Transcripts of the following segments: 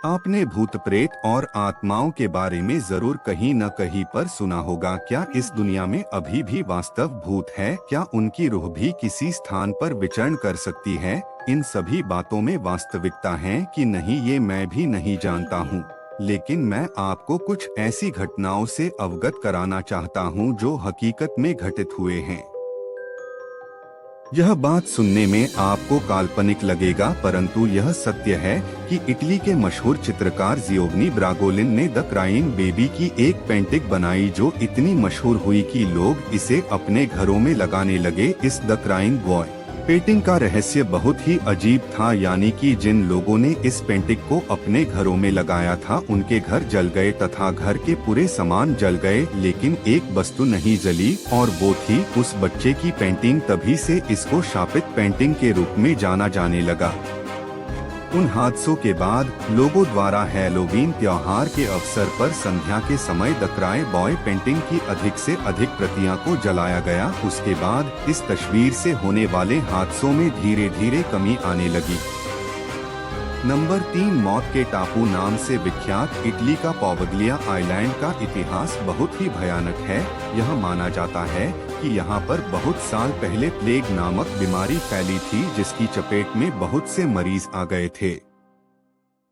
आपने भूत प्रेत और आत्माओं के बारे में जरूर कहीं न कहीं पर सुना होगा। क्या इस दुनिया में अभी भी वास्तव भूत है? क्या उनकी रूह भी किसी स्थान पर विचरण कर सकती है? इन सभी बातों में वास्तविकता है कि नहीं, ये मैं भी नहीं जानता हूँ। लेकिन मैं आपको कुछ ऐसी घटनाओं से अवगत कराना चाहता हूँ जो हकीकत में घटित हुए हैं। यह बात सुनने में आपको काल्पनिक लगेगा, परंतु यह सत्य है कि इटली के मशहूर चित्रकार जियोवनी ब्रागोलिन ने द क्राइंग बेबी की एक पेंटिंग बनाई जो इतनी मशहूर हुई कि लोग इसे अपने घरों में लगाने लगे। इस द क्राइंग बॉय पेंटिंग का रहस्य बहुत ही अजीब था, यानी कि जिन लोगों ने इस पेंटिंग को अपने घरों में लगाया था उनके घर जल गए तथा घर के पूरे सामान जल गए, लेकिन एक वस्तु नहीं जली और वो थी उस बच्चे की पेंटिंग। तभी से इसको शापित पेंटिंग के रूप में जाना जाने लगा। उन हादसों के बाद लोगों द्वारा हैलोवीन त्योहार के अवसर पर संध्या के समय द क्राई बॉय पेंटिंग की अधिक से अधिक प्रतियां को जलाया गया। उसके बाद इस तस्वीर से होने वाले हादसों में धीरे धीरे कमी आने लगी। नंबर 3, मौत के टापू नाम से विख्यात इटली का पोवग्लिया आइलैंड का इतिहास बहुत ही भयानक है। यह माना जाता है कि यहाँ पर बहुत साल पहले प्लेग नामक बीमारी फैली थी जिसकी चपेट में बहुत से मरीज आ गए थे।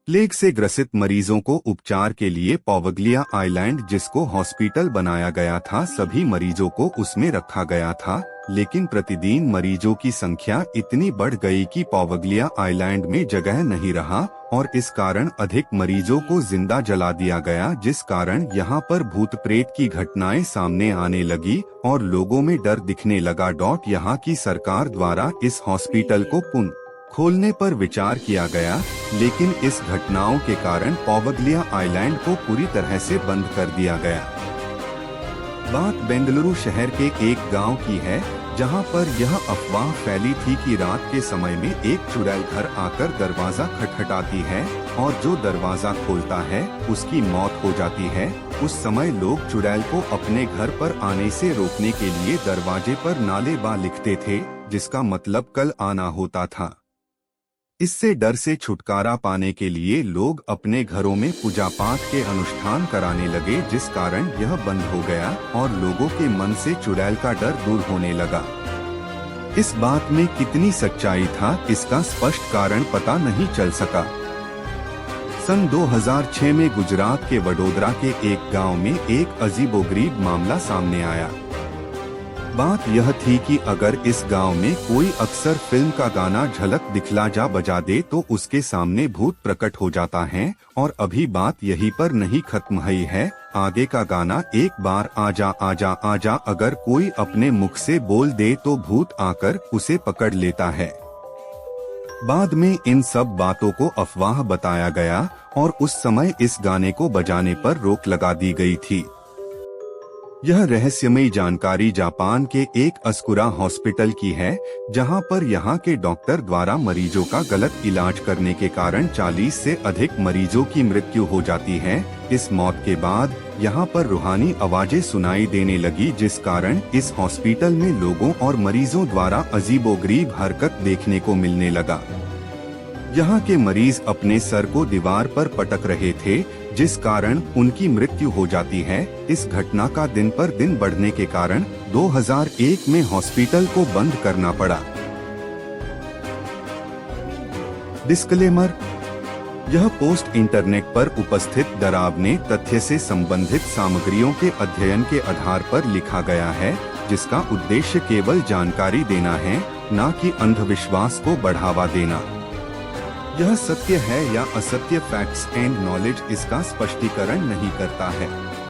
प्लेग से ग्रसित मरीजों को उपचार के लिए पोवग्लिया आइलैंड, जिसको हॉस्पिटल बनाया गया था, सभी मरीजों को उसमें रखा गया था। लेकिन प्रतिदिन मरीजों की संख्या इतनी बढ़ गई कि पोवग्लिया आइलैंड में जगह नहीं रहा और इस कारण अधिक मरीजों को जिंदा जला दिया गया, जिस कारण यहाँ पर भूत प्रेत की घटनाएं सामने आने लगी और लोगों में डर दिखने लगा। यहाँ की सरकार द्वारा इस हॉस्पिटल को पुनः खोलने पर विचार किया गया, लेकिन इस घटनाओं के कारण पोवग्लिया आइलैंड को पूरी तरह से बंद कर दिया गया। बात बेंगलुरु शहर के एक गांव की है, जहां पर यह अफवाह फैली थी कि रात के समय में एक चुड़ैल घर आकर दरवाजा खटखटाती है और जो दरवाजा खोलता है उसकी मौत हो जाती है। उस समय लोग चुड़ैल को अपने घर पर आने से रोकने के लिए दरवाजे पर नाले बा लिखते थे, जिसका मतलब कल आना होता था। इससे डर से छुटकारा पाने के लिए लोग अपने घरों में पूजा पाठ के अनुष्ठान कराने लगे, जिस कारण यह बंद हो गया और लोगों के मन से चुड़ैल का डर दूर होने लगा। इस बात में कितनी सच्चाई था, इसका स्पष्ट कारण पता नहीं चल सका। सन 2006 में गुजरात के वडोदरा के एक गांव में एक अजीबोगरीब मामला सामने आया। बात यह थी कि अगर इस गांव में कोई अक्सर फिल्म का गाना झलक दिखला जा बजा दे तो उसके सामने भूत प्रकट हो जाता है। और अभी बात यहीं पर नहीं खत्म हुई है, आगे का गाना एक बार आजा आजा आजा अगर कोई अपने मुख से बोल दे तो भूत आकर उसे पकड़ लेता है। बाद में इन सब बातों को अफवाह बताया गया और उस समय इस गाने को बजाने पर रोक लगा दी गई थी। यह रहस्यमयी जानकारी जापान के एक अस्कुरा हॉस्पिटल की है, जहां पर यहां के डॉक्टर द्वारा मरीजों का गलत इलाज करने के कारण 40 से अधिक मरीजों की मृत्यु हो जाती है। इस मौत के बाद यहां पर रूहानी आवाजें सुनाई देने लगी, जिस कारण इस हॉस्पिटल में लोगों और मरीजों द्वारा अजीबोगरीब हरकत देखने को मिलने लगा। यहाँ के मरीज अपने सर को दीवार पर पटक रहे थे, जिस कारण उनकी मृत्यु हो जाती है। इस घटना का दिन पर दिन बढ़ने के कारण 2001 में हॉस्पिटल को बंद करना पड़ा। डिस्क्लेमर: यह पोस्ट इंटरनेट पर उपस्थित डरावने तथ्य से संबंधित सामग्रियों के अध्ययन के आधार पर लिखा गया है, जिसका उद्देश्य केवल जानकारी देना है, न कि अंधविश्वास को बढ़ावा देना। यह सत्य है या असत्य, फैक्ट्स एंड नॉलेज इसका स्पष्टीकरण नहीं करता है।